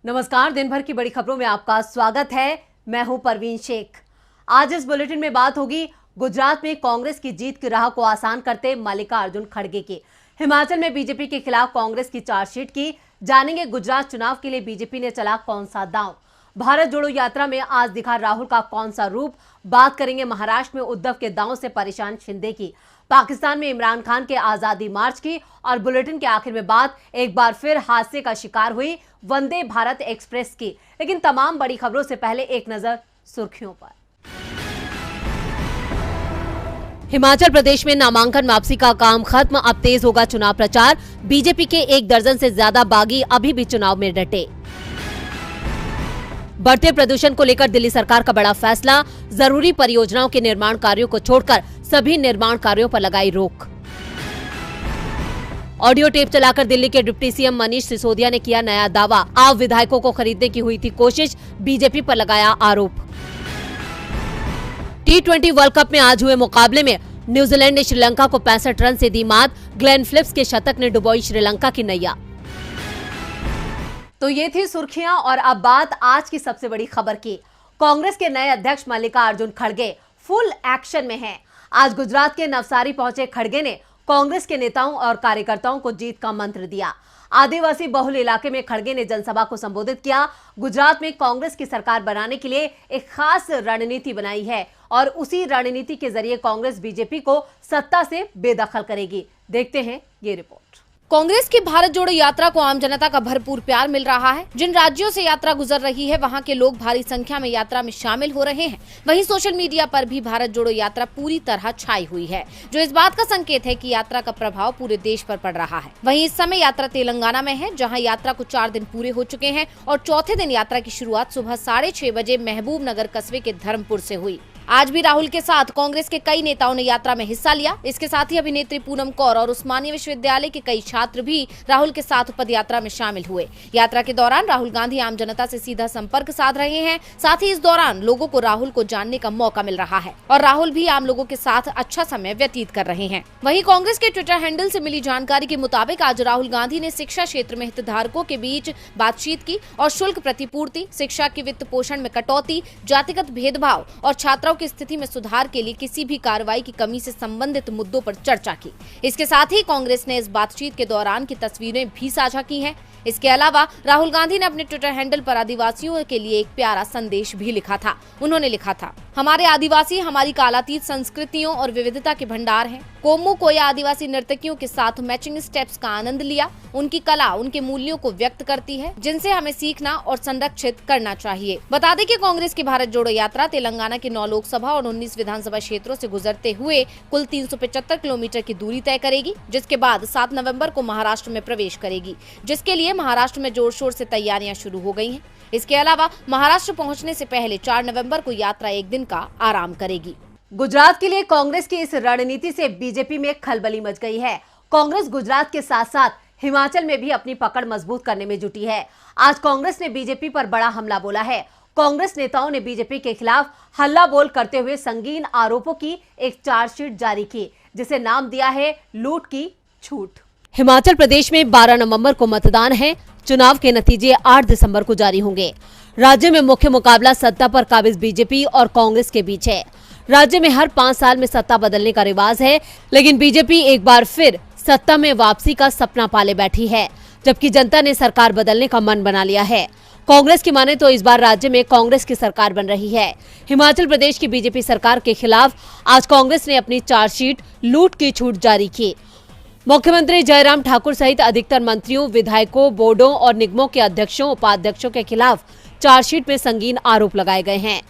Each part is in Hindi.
नमस्कार, दिन भर की बड़ी खबरों में आपका स्वागत है। मैं हूं परवीन शेख। आज इस बुलेटिन में बात होगी गुजरात में कांग्रेस की जीत की राह को आसान करते मल्लिकार्जुन खड़गे की। हिमाचल में बीजेपी के खिलाफ कांग्रेस की चार्जशीट की। जानेंगे गुजरात चुनाव के लिए बीजेपी ने चला कौन सा दांव। भारत जोड़ो यात्रा में आज दिखा राहुल का कौन सा रूप। बात करेंगे महाराष्ट्र में उद्धव के दांव से परेशान शिंदे की। पाकिस्तान में इमरान खान के आजादी मार्च की। और बुलेटिन के आखिर में बात एक बार फिर हादसे का शिकार हुई वंदे भारत एक्सप्रेस की। लेकिन तमाम बड़ी खबरों से पहले एक नजर सुर्खियों पर। हिमाचल प्रदेश में नामांकन वापसी का काम खत्म, अब तेज होगा चुनाव प्रचार। बीजेपी के 1 दर्जन से ज्यादा बागी अभी भी चुनाव में डटे। बढ़ते प्रदूषण को लेकर दिल्ली सरकार का बड़ा फैसला, जरूरी परियोजनाओं के निर्माण कार्यों को छोड़कर सभी निर्माण कार्यों पर लगाई रोक। ऑडियो टेप चलाकर दिल्ली के डिप्टी सीएम मनीष सिसोदिया ने किया नया दावा, आप विधायकों को खरीदने की हुई थी कोशिश, बीजेपी पर लगाया आरोप। T20 वर्ल्ड कप में आज हुए मुकाबले में न्यूजीलैंड ने श्रीलंका को 65 रन से दी मात, ग्लेन फिलिप्स के शतक ने डुबोई श्रीलंका की नैया। तो ये थी सुर्खियां और अब बात आज की सबसे बड़ी खबर की। कांग्रेस के नए अध्यक्ष मल्लिकार्जुन खड़गे फुल एक्शन में हैं। आज गुजरात के नवसारी पहुंचे खड़गे ने कांग्रेस के नेताओं और कार्यकर्ताओं को जीत का मंत्र दिया। आदिवासी बहुल इलाके में खड़गे ने जनसभा को संबोधित किया। गुजरात में कांग्रेस की सरकार बनाने के लिए एक खास रणनीति बनाई है और उसी रणनीति के जरिए कांग्रेस बीजेपी को सत्ता से बेदखल करेगी। देखते हैं ये रिपोर्ट। कांग्रेस की भारत जोड़ो यात्रा को आम जनता का भरपूर प्यार मिल रहा है। जिन राज्यों से यात्रा गुजर रही है वहां के लोग भारी संख्या में यात्रा में शामिल हो रहे हैं। वहीं सोशल मीडिया पर भी भारत जोड़ो यात्रा पूरी तरह छाई हुई है, जो इस बात का संकेत है कि यात्रा का प्रभाव पूरे देश पर पड़ रहा है। वहीं इस समय यात्रा तेलंगाना में है, जहाँ यात्रा को 4 दिन पूरे हो चुके हैं और चौथे दिन यात्रा की शुरुआत सुबह 6:30 बजे महबूब नगर कस्बे के धर्मपुर से हुई। आज भी राहुल के साथ कांग्रेस के कई नेताओं ने यात्रा में हिस्सा लिया। इसके साथ ही अभिनेत्री पूनम कौर और उस्मानिया विश्वविद्यालय के कई छात्र भी राहुल के साथ पद यात्रा में शामिल हुए। यात्रा के दौरान राहुल गांधी आम जनता से सीधा संपर्क साध रहे हैं। साथ ही इस दौरान लोगों को राहुल को जानने का मौका मिल रहा है और राहुल भी आम लोगों के साथ अच्छा समय व्यतीत कर रहे हैं। वहीं कांग्रेस के ट्विटर हैंडल से मिली जानकारी के मुताबिक आज राहुल गांधी ने शिक्षा क्षेत्र में हितधारकों के बीच बातचीत की और शुल्क प्रतिपूर्ति, शिक्षा की वित्त पोषण में कटौती, जातिगत भेदभाव और छात्राओं की स्थिति में सुधार के लिए किसी भी कार्रवाई की कमी से संबंधित मुद्दों पर चर्चा की। इसके साथ ही कांग्रेस ने इस बातचीत के दौरान की तस्वीरें भी साझा की हैं। इसके अलावा राहुल गांधी ने अपने ट्विटर हैंडल पर आदिवासियों के लिए एक प्यारा संदेश भी लिखा था। उन्होंने लिखा था, हमारे आदिवासी हमारी कालातीत संस्कृतियों और विविधता के भंडार हैं। कोमू कोया आदिवासी नर्तकियों के साथ मैचिंग स्टेप्स का आनंद लिया। उनकी कला उनके मूल्यों को व्यक्त करती है, जिनसे हमें सीखना और संरक्षित करना चाहिए। बता दें कि कांग्रेस की भारत जोड़ो यात्रा तेलंगाना के 9 लोकसभा और 19 विधानसभा क्षेत्रों से गुजरते हुए कुल 375 किलोमीटर की दूरी तय करेगी, जिसके बाद 7 नवंबर को महाराष्ट्र में प्रवेश करेगी, जिसके लिए महाराष्ट्र में जोर शोर से तैयारियां शुरू हो गई हैं। इसके अलावा महाराष्ट्र पहुंचने से पहले 4 नवंबर को यात्रा 1 दिन का आराम करेगी। गुजरात के लिए कांग्रेस की इस रणनीति से बीजेपी में खलबली मच गई है। कांग्रेस गुजरात के साथ साथ हिमाचल में भी अपनी पकड़ मजबूत करने में जुटी है। आज कांग्रेस ने बीजेपी पर बड़ा हमला बोला है। कांग्रेस नेताओं ने बीजेपी के खिलाफ हल्ला बोल करते हुए संगीन आरोपों की एक चार्जशीट जारी की, जिसे नाम दिया है लूट की छूट। हिमाचल प्रदेश में 12 नवंबर को मतदान है। चुनाव के नतीजे 8 दिसंबर को जारी होंगे। राज्य में मुख्य मुकाबला सत्ता पर काबिज बीजेपी और कांग्रेस के बीच है। राज्य में हर 5 साल में सत्ता बदलने का रिवाज है, लेकिन बीजेपी एक बार फिर सत्ता में वापसी का सपना पाले बैठी है, जबकि जनता ने सरकार बदलने का मन बना लिया है। कांग्रेस की माने तो इस बार राज्य में कांग्रेस की सरकार बन रही है। हिमाचल प्रदेश की बीजेपी सरकार के खिलाफ आज कांग्रेस ने अपनी चार्जशीट लूट की छूट जारी की। मुख्यमंत्री जयराम ठाकुर सहित अधिकतर मंत्रियों, विधायकों, बोर्डों और निगमों के अध्यक्षों, उपाध्यक्षों के खिलाफ चार्जशीट में संगीन आरोप लगाए गए हैं।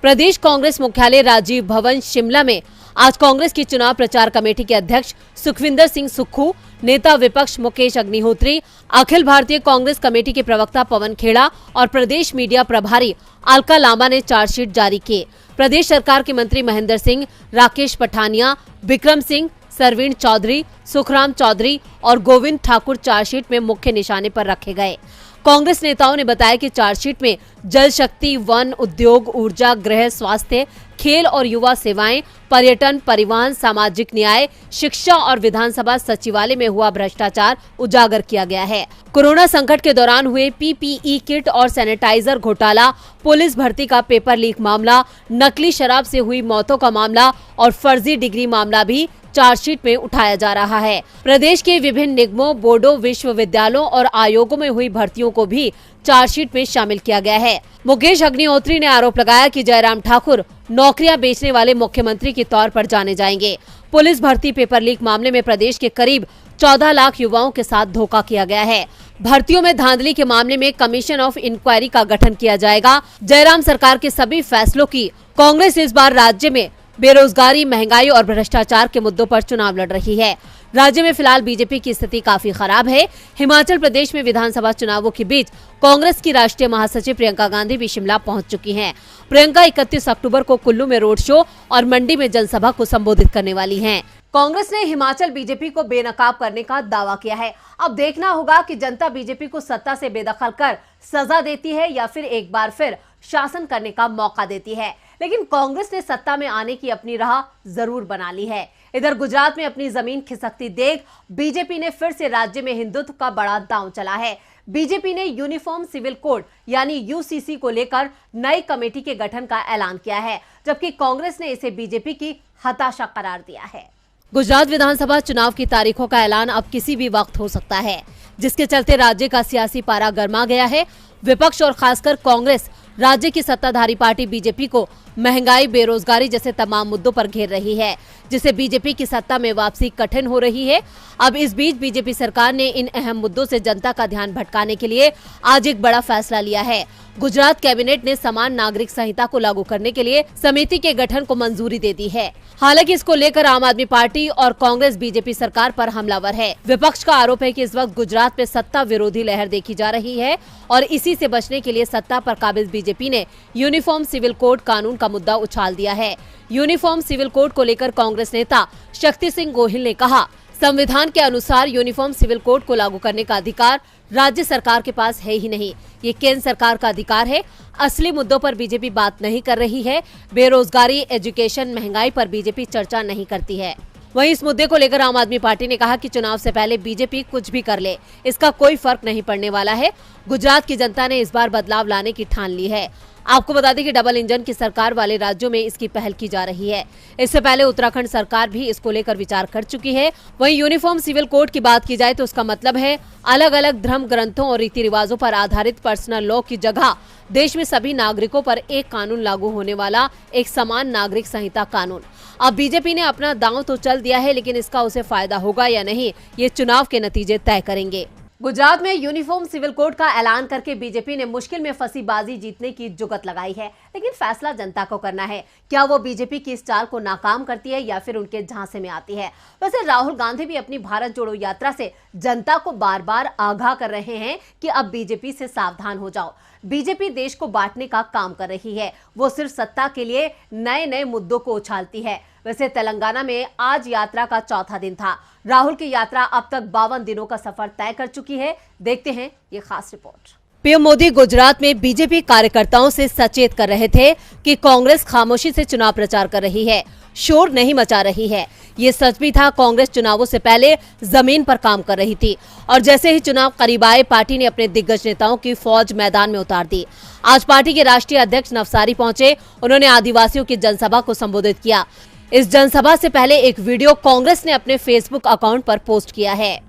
प्रदेश कांग्रेस मुख्यालय राजीव भवन शिमला में आज कांग्रेस की चुनाव प्रचार कमेटी के अध्यक्ष सुखविंदर सिंह सुक्खू, नेता विपक्ष मुकेश अग्निहोत्री, अखिल भारतीय कांग्रेस कमेटी के प्रवक्ता पवन खेड़ा और प्रदेश मीडिया प्रभारी अलका लांबा ने चार्जशीट जारी की। प्रदेश सरकार के मंत्री महेंद्र सिंह, राकेश पठानिया, विक्रम सिंह, सरवीण चौधरी, सुखराम चौधरी और गोविंद ठाकुर चार्जशीट में मुख्य निशाने पर रखे गए। कांग्रेस नेताओं ने बताया कि चार्जशीट में जल शक्ति, वन, उद्योग, ऊर्जा, गृह, स्वास्थ्य, खेल और युवा सेवाएं, पर्यटन, परिवहन, सामाजिक न्याय, शिक्षा और विधानसभा सचिवालय में हुआ भ्रष्टाचार उजागर किया गया है। कोरोना संकट के दौरान हुए पीपीई किट और सैनिटाइजर घोटाला, पुलिस भर्ती का पेपर लीक मामला, नकली शराब से हुई मौतों का मामला और फर्जी डिग्री मामला भी चार्जशीट में उठाया जा रहा है। प्रदेश के विभिन्न निगमों, बोर्डों, विश्वविद्यालयों और आयोगों में हुई भर्तियों को भी चार्जशीट में शामिल किया गया है। मुकेश अग्निहोत्री ने आरोप लगाया कि जयराम ठाकुर नौकरियां बेचने वाले मुख्यमंत्री के तौर पर जाने जाएंगे। पुलिस भर्ती पेपर लीक मामले में प्रदेश के करीब 14 लाख युवाओं के साथ धोखा किया गया है। भर्तियों में धांधली के मामले में कमीशन ऑफ इंक्वायरी का गठन किया जाएगा। जयराम सरकार के सभी फैसलों की कांग्रेस इस बार राज्य में बेरोजगारी, महंगाई और भ्रष्टाचार के मुद्दों पर चुनाव लड़ रही है। राज्य में फिलहाल बीजेपी की स्थिति काफी खराब है। हिमाचल प्रदेश में विधानसभा चुनावों के बीच कांग्रेस की राष्ट्रीय महासचिव प्रियंका गांधी भी शिमला पहुंच चुकी हैं। प्रियंका 31 अक्टूबर को कुल्लू में रोड शो और मंडी में जनसभा को संबोधित करने वाली हैं। कांग्रेस ने हिमाचल बीजेपी को बेनकाब करने का दावा किया है। अब देखना होगा कि जनता बीजेपी को सत्ता से बेदखल कर सजा देती है या फिर एक बार फिर शासन करने का मौका देती है। लेकिन कांग्रेस ने सत्ता में आने की अपनी राह जरूर बना ली है। इधर गुजरात में अपनी जमीन खिसकती देख बीजेपी ने फिर से राज्य में हिंदुत्व का बड़ा दांव चला है। बीजेपी ने यूनिफॉर्म सिविल कोड यानी यूसीसी को लेकर नई कमेटी के गठन का ऐलान किया है, जबकि कांग्रेस ने इसे बीजेपी की हताशा करार दिया है। गुजरात विधानसभा चुनाव की तारीखों का ऐलान अब किसी भी वक्त हो सकता है, जिसके चलते राज्य का सियासी पारा गर्मा गया है। विपक्ष और खासकर कांग्रेस राज्य की सत्ताधारी पार्टी बीजेपी को महंगाई, बेरोजगारी जैसे तमाम मुद्दों पर घेर रही है, जिससे बीजेपी की सत्ता में वापसी कठिन हो रही है। अब इस बीच बीजेपी सरकार ने इन अहम मुद्दों से जनता का ध्यान भटकाने के लिए आज एक बड़ा फैसला लिया है। गुजरात कैबिनेट ने समान नागरिक संहिता को लागू करने के लिए समिति के गठन को मंजूरी दे दी है। हालांकि इसको लेकर आम आदमी पार्टी और कांग्रेस बीजेपी सरकार पर हमलावर है। विपक्ष का आरोप है कि इस वक्त गुजरात में सत्ता विरोधी लहर देखी जा रही है और इसी से बचने के लिए सत्ता पर काबिज बीजेपी ने यूनिफॉर्म सिविल कोड कानून का मुद्दा उछाल दिया है। यूनिफॉर्म सिविल कोड को लेकर कांग्रेस नेता शक्ति सिंह गोहिल ने कहा, संविधान के अनुसार यूनिफॉर्म सिविल कोड को लागू करने का अधिकार राज्य सरकार के पास है ही नहीं, ये केंद्र सरकार का अधिकार है। असली मुद्दों पर बीजेपी बात नहीं कर रही है। बेरोजगारी, एजुकेशन, महंगाई पर बीजेपी चर्चा नहीं करती है। वहीं इस मुद्दे को लेकर आम आदमी पार्टी ने कहा कि चुनाव से पहले बीजेपी कुछ भी कर ले, इसका कोई फर्क नहीं पड़ने वाला है। गुजरात की जनता ने इस बार बदलाव लाने की ठान ली है। आपको बता दें कि डबल इंजन की सरकार वाले राज्यों में इसकी पहल की जा रही है। इससे पहले उत्तराखंड सरकार भी इसको लेकर विचार कर चुकी है। वहीं यूनिफॉर्म सिविल कोड की बात की जाए तो उसका मतलब है अलग अलग धर्म ग्रंथों और रीति रिवाजों पर आधारित पर्सनल लॉ की जगह देश में सभी नागरिकों पर एक कानून लागू होने वाला एक समान नागरिक संहिता कानून। अब बीजेपी ने अपना दांव तो चल दिया है, लेकिन इसका उसे फायदा होगा या नहीं, ये चुनाव के नतीजे तय करेंगे। गुजरात में यूनिफॉर्म सिविल कोड का ऐलान करके बीजेपी ने मुश्किल में फंसी बाजी जीतने की जुगत लगाई है, लेकिन फैसला जनता को करना है। क्या वो बीजेपी की इस चाल को नाकाम करती है या फिर उनके झांसे में आती है। वैसे राहुल गांधी भी अपनी भारत जोड़ो यात्रा से जनता को बार बार आगाह कर रहे हैं कि अब बीजेपी से सावधान हो जाओ। बीजेपी देश को बांटने का काम कर रही है, वो सिर्फ सत्ता के लिए नए नए मुद्दों को उछालती है। वैसे तेलंगाना में आज यात्रा का चौथा दिन था। राहुल की यात्रा अब तक 52 दिनों का सफर तय कर चुकी है। देखते हैं ये खास रिपोर्ट। पीएम मोदी गुजरात में बीजेपी कार्यकर्ताओं से सचेत कर रहे थे कि कांग्रेस खामोशी से चुनाव प्रचार कर रही है, शोर नहीं मचा रही है। ये सच भी था। कांग्रेस चुनावों से पहले जमीन पर काम कर रही थी और जैसे ही चुनाव करीब आए पार्टी ने अपने दिग्गज नेताओं की फौज मैदान में उतार दी। आज पार्टी के राष्ट्रीय अध्यक्ष नवसारी पहुंचे। उन्होंने आदिवासियों की जनसभा को संबोधित किया। इस जनसभा से पहले एक वीडियो कांग्रेस ने अपने फेसबुक अकाउंट पर पोस्ट किया है।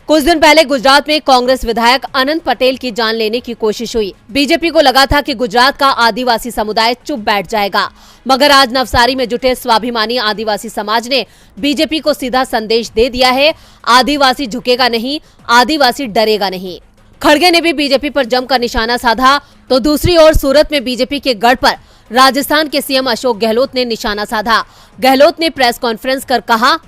कुछ दिन पहले गुजरात में कांग्रेस विधायक अनंत पटेल की जान लेने की कोशिश हुई। बीजेपी को लगा था कि गुजरात का आदिवासी समुदाय चुप बैठ जाएगा, मगर आज नवसारी में जुटे स्वाभिमानी आदिवासी समाज ने बीजेपी को सीधा संदेश दे दिया है, आदिवासी झुकेगा नहीं, आदिवासी डरेगा नहीं। खड़गे ने भी बीजेपी पर जमकर निशाना साधा, तो दूसरी ओर सूरत में बीजेपी के गढ़ पर राजस्थान के सीएम अशोक गहलोत ने निशाना साधा। गहलोत ने प्रेस कॉन्फ्रेंस कर कहा,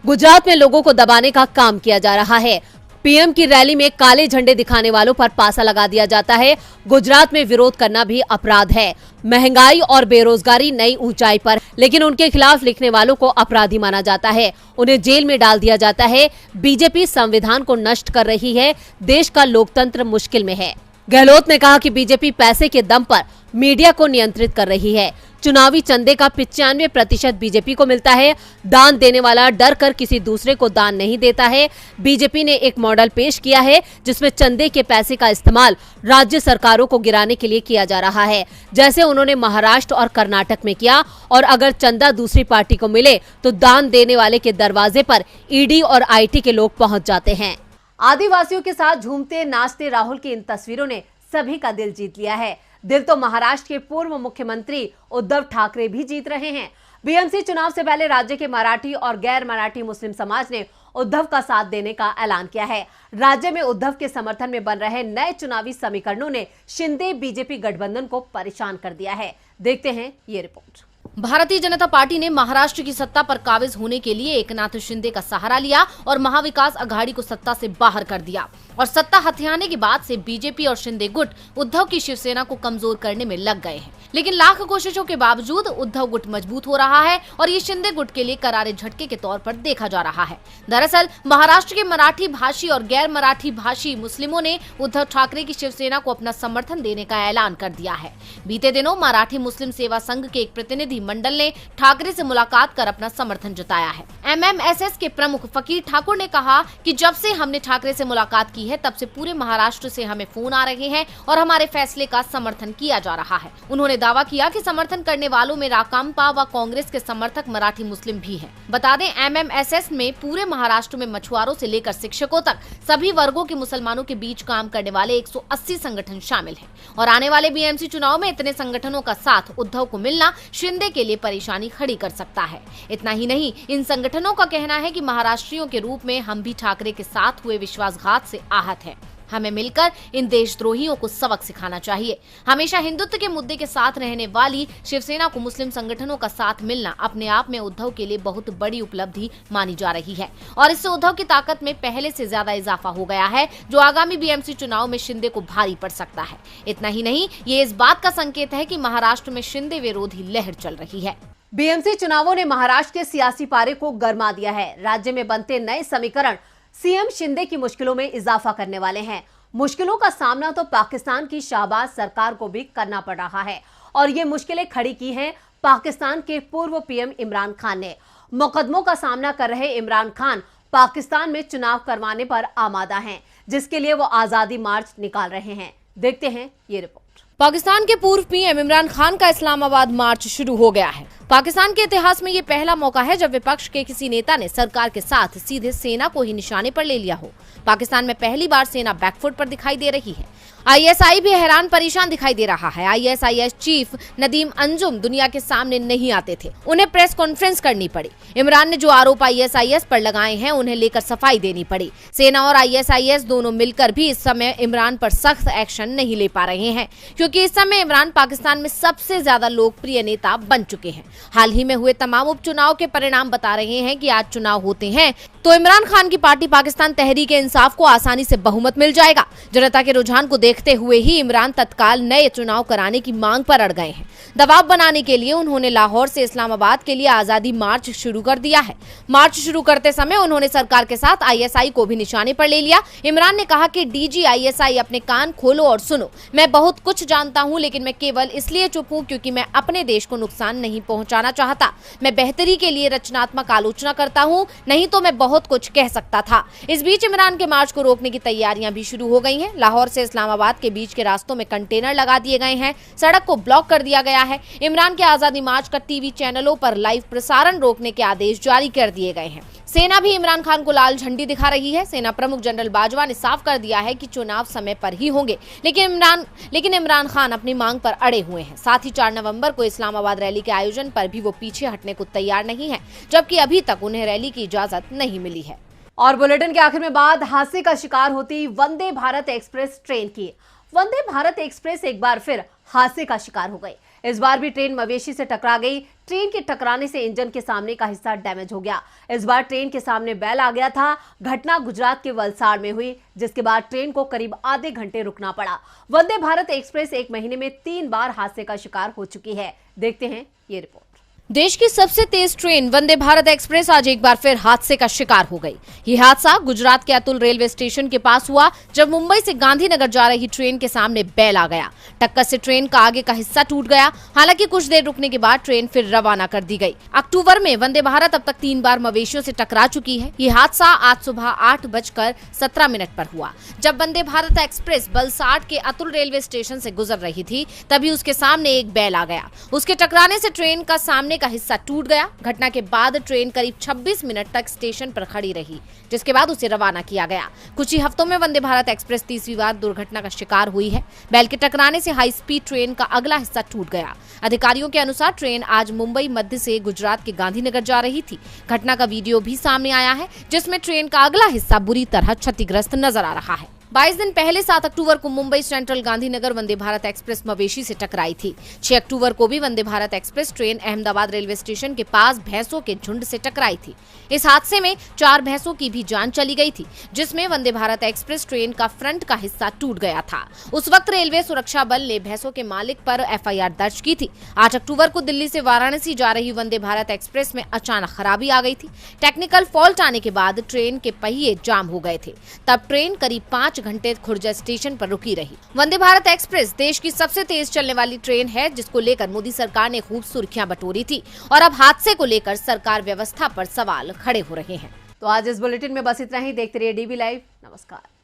गुजरात में लोगों को दबाने का काम किया जा रहा है। पीएम की रैली में काले झंडे दिखाने वालों पर पासा लगा दिया जाता है। गुजरात में विरोध करना भी अपराध है। महंगाई और बेरोजगारी नई ऊंचाई पर, लेकिन उनके खिलाफ लिखने वालों को अपराधी माना जाता है, उन्हें जेल में डाल दिया जाता है। बीजेपी संविधान को नष्ट कर रही है, देश का लोकतंत्र मुश्किल में है। गहलोत ने कहा कि बीजेपी पैसे के दम पर मीडिया को नियंत्रित कर रही है। चुनावी चंदे का 95% बीजेपी को मिलता है। दान देने वाला डर कर किसी दूसरे को दान नहीं देता है। बीजेपी ने एक मॉडल पेश किया है जिसमें चंदे के पैसे का इस्तेमाल राज्य सरकारों को गिराने के लिए किया जा रहा है, जैसे उन्होंने महाराष्ट्र और कर्नाटक में किया। और अगर चंदा दूसरी पार्टी को मिले तो दान देने वाले के दरवाजे पर ईडी और आईटी के लोग पहुंच जाते हैं। आदिवासियों के साथ झूमते नाचते राहुल की इन तस्वीरों ने सभी का दिल जीत लिया है। दिल तो महाराष्ट्र के पूर्व मुख्यमंत्री उद्धव ठाकरे भी जीत रहे हैं। बीएमसी चुनाव से पहले राज्य के मराठी और गैर मराठी मुस्लिम समाज ने उद्धव का साथ देने का ऐलान किया है। राज्य में उद्धव के समर्थन में बन रहे नए चुनावी समीकरणों ने शिंदे बीजेपी गठबंधन को परेशान कर दिया है। देखते हैं ये रिपोर्ट। भारतीय जनता पार्टी ने महाराष्ट्र की सत्ता पर काबिज होने के लिए एकनाथ शिंदे का सहारा लिया और महाविकास अघाड़ी को सत्ता से बाहर कर दिया। और सत्ता हथियाने के बाद से बीजेपी और शिंदे गुट उद्धव की शिवसेना को कमजोर करने में लग गए हैं। लेकिन लाख कोशिशों के बावजूद उद्धव गुट मजबूत हो रहा है और ये शिंदे गुट के लिए करारे झटके के तौर पर देखा जा रहा है। दरअसल महाराष्ट्र के मराठी भाषी और गैर मराठी भाषी मुस्लिमों ने उद्धव ठाकरे की शिवसेना को अपना समर्थन देने का ऐलान कर दिया है। बीते दिनों मराठी मुस्लिम सेवा संघ के एक प्रतिनिधि मंडल ने ठाकरे से मुलाकात कर अपना समर्थन जताया है। एमएमएसएस के प्रमुख फकीर ठाकुर ने कहा कि जब से हमने ठाकरे से मुलाकात की है तब से पूरे महाराष्ट्र से हमें फोन आ रहे हैं और हमारे फैसले का समर्थन किया जा रहा है। उन्होंने दावा किया कि समर्थन करने वालों में राकांपा व कांग्रेस के समर्थक मराठी मुस्लिम भी हैं। बता दें, एमएमएसएस में पूरे महाराष्ट्र में मछुआरों से लेकर शिक्षकों तक सभी वर्गों के मुसलमानों के बीच काम करने वाले 180 संगठन शामिल हैं। और आने वाले बीएमसी चुनाव में इतने संगठनों का साथ उद्धव को मिलना शिंदे के लिए परेशानी खड़ी कर सकता है। इतना ही नहीं, इन संगठनों का कहना है कि महाराष्ट्रियों के रूप में हम भी ठाकरे के साथ हुए विश्वासघात से आहत हैं। हमें मिलकर इन देशद्रोहियों को सबक सिखाना चाहिए। हमेशा हिंदुत्व के मुद्दे के साथ रहने वाली शिवसेना को मुस्लिम संगठनों का साथ मिलना अपने आप में उद्धव के लिए बहुत बड़ी उपलब्धि मानी जा रही है और इससे उद्धव की ताकत में पहले से ज्यादा इजाफा हो गया है, जो आगामी बीएमसी चुनाव में शिंदे को भारी पड़ सकता है। इतना ही नहीं, ये इस बात का संकेत है कि महाराष्ट्र में शिंदे विरोधी लहर चल रही है। बीएमसी चुनावों ने महाराष्ट्र के सियासी पारे को गरमा दिया है। राज्य में बनते नए समीकरण सीएम शिंदे की मुश्किलों में इजाफा करने वाले हैं। मुश्किलों का सामना तो पाकिस्तान की शाहबाज सरकार को भी करना पड़ रहा है और ये मुश्किलें खड़ी की हैं पाकिस्तान के पूर्व पीएम इमरान खान ने। मुकदमों का सामना कर रहे इमरान खान पाकिस्तान में चुनाव करवाने पर आमादा हैं, जिसके लिए वो आजादी मार्च निकाल रहे हैं। देखते हैं ये रिपोर्ट। पाकिस्तान के पूर्व पीएम इमरान खान का इस्लामाबाद मार्च शुरू हो गया है। पाकिस्तान के इतिहास में ये पहला मौका है जब विपक्ष के किसी नेता ने सरकार के साथ सीधे सेना को ही निशाने पर ले लिया हो। पाकिस्तान में पहली बार सेना बैकफुट पर दिखाई दे रही है। आईएसआई भी हैरान परेशान दिखाई दे रहा है। आईएसआईएस चीफ नदीम अंजुम दुनिया के सामने नहीं आते थे, उन्हें प्रेस कॉन्फ्रेंस करनी पड़ी। इमरान ने जो आरोप आईएसआईएस पर लगाए हैं उन्हें लेकर सफाई देनी पड़ी। सेना और आईएसआईएस दोनों मिलकर भी इस समय इमरान पर सख्त एक्शन नहीं ले पा रहे हैं, क्योंकि इस समय इमरान पाकिस्तान में सबसे ज्यादा लोकप्रिय नेता बन चुके हैं। हाल ही में हुए तमाम उपचुनाव के परिणाम बता रहे हैं कि आज चुनाव होते हैं तो इमरान खान की पार्टी पाकिस्तान तहरीक इंसाफ को आसानी से बहुमत मिल जाएगा। जनता के रुझान को देखते हुए ही इमरान तत्काल नए चुनाव कराने की मांग पर अड़ गए हैं। दबाव बनाने के लिए उन्होंने लाहौर से इस्लामाबाद के लिए आजादी मार्च शुरू कर दिया है। मार्च शुरू करते समय उन्होंने सरकार के साथ आईएसआई को भी निशाने पर ले लिया। इमरान ने कहा कि डीजी आईएसआई अपने कान खोलो और सुनो, मैं बहुत कुछ जानता हूं, लेकिन मैं केवल इसलिए चुप हूं क्योंकि मैं अपने देश को नुकसान नहीं पहुंचाना चाहता। मैं बेहतरी के लिए रचनात्मक आलोचना करता हूं, नहीं तो मैं बहुत कुछ कह सकता था। इस बीच इमरान के मार्च को रोकने की तैयारियां भी शुरू हो गई हैं। लाहौर से इस्लामाबाद के बीच के रास्तों में कंटेनर लगा दिए गए हैं, सड़क को ब्लॉक कर दिया गया है। इमरान के आजादी मार्च का टीवी चैनलों पर लाइव प्रसारण रोकने के आदेश जारी कर दिए गए हैं। सेना भी इमरान खान को लाल झंडी दिखा रही है। सेना प्रमुख जनरल बाजवा ने साफ कर दिया है कि चुनाव समय पर ही होंगे, लेकिन इमरान खान अपनी मांग पर अड़े हुए हैं। साथ ही 4 नवंबर को इस्लामाबाद रैली के आयोजन पर भी वो पीछे हटने को तैयार नहीं है, जबकि अभी तक उन्हें रैली की इजाजत नहीं मिली है। और बुलेटिन के आखिर में बात हादसे का शिकार होती वंदे भारत एक्सप्रेस ट्रेन की। वंदे भारत एक्सप्रेस एक बार फिर हादसे का शिकार हो गई। इस बार भी ट्रेन मवेशी से टकरा गई। ट्रेन के टकराने से इंजन के सामने का हिस्सा डैमेज हो गया। इस बार ट्रेन के सामने बैल आ गया था। घटना गुजरात के वलसाड़ में हुई, जिसके बाद ट्रेन को करीब आधे घंटे रुकना पड़ा। वंदे भारत एक्सप्रेस एक महीने में 3 बार हादसे का शिकार हो चुकी है। देखते हैं ये रिपोर्ट। देश की सबसे तेज ट्रेन वंदे भारत एक्सप्रेस आज एक बार फिर हादसे का शिकार हो गई। ये हादसा गुजरात के अतुल रेलवे स्टेशन के पास हुआ, जब मुंबई से गांधीनगर जा रही ट्रेन के सामने बैल आ गया। टक्कर से ट्रेन का आगे का हिस्सा टूट गया। हालांकि कुछ देर रुकने के बाद ट्रेन फिर रवाना कर दी गई। अक्टूबर में वंदे भारत अब तक 3 बार मवेशियों से टकरा चुकी है। ये हादसा आज सुबह 8:17 पर हुआ, जब वंदे भारत एक्सप्रेस वलसाड़ के अतुल रेलवे स्टेशन से गुजर रही थी। तभी उसके सामने एक बैल आ गया। उसके टकराने से ट्रेन का सामने का हिस्सा टूट गया। घटना के बाद ट्रेन करीब 26 मिनट तक स्टेशन पर खड़ी रही, जिसके बाद उसे रवाना किया गया। कुछ ही हफ्तों में वंदे भारत एक्सप्रेस 3वीं बार दुर्घटना का शिकार हुई है। बैल के टकराने से हाई स्पीड ट्रेन का अगला हिस्सा टूट गया। अधिकारियों के अनुसार ट्रेन आज मुंबई मध्य से गुजरात के गांधीनगर जा रही थी। घटना का वीडियो भी सामने आया है, जिसमें ट्रेन का अगला हिस्सा बुरी तरह क्षतिग्रस्त नजर आ रहा है। 22 दिन पहले 7 अक्टूबर को मुंबई सेंट्रल गांधीनगर वंदे भारत एक्सप्रेस मवेशी से टकराई थी। 6 अक्टूबर को भी Vande Bharat express train Ahmedabad railway station के पास भैंसों के झुंड से टकराई थी। इस हादसे में 4 भैंसों की भी जान चली गई थी, जिसमें वंदे भारत एक्सप्रेस ट्रेन का फ्रंट का हिस्सा टूट गया था। उस वक्त रेलवे सुरक्षा बल ने भैंसों के मालिक पर FIR दर्ज की थी। 8 अक्टूबर को दिल्ली से वाराणसी जा रही वंदे भारत एक्सप्रेस में अचानक खराबी आ गई थी। टेक्निकल फॉल्ट आने के बाद ट्रेन के पहिए जाम हो गए थे। तब ट्रेन करीब 5 घंटे खुर्जा स्टेशन पर रुकी रही। वंदे भारत एक्सप्रेस देश की सबसे तेज चलने वाली ट्रेन है, जिसको लेकर मोदी सरकार ने खूब सुर्खियां बटोरी थी। और अब हादसे को लेकर सरकार व्यवस्था पर सवाल खड़े हो रहे हैं। तो आज इस बुलेटिन में बस इतना ही। देखते रहिए DB लाइव। नमस्कार।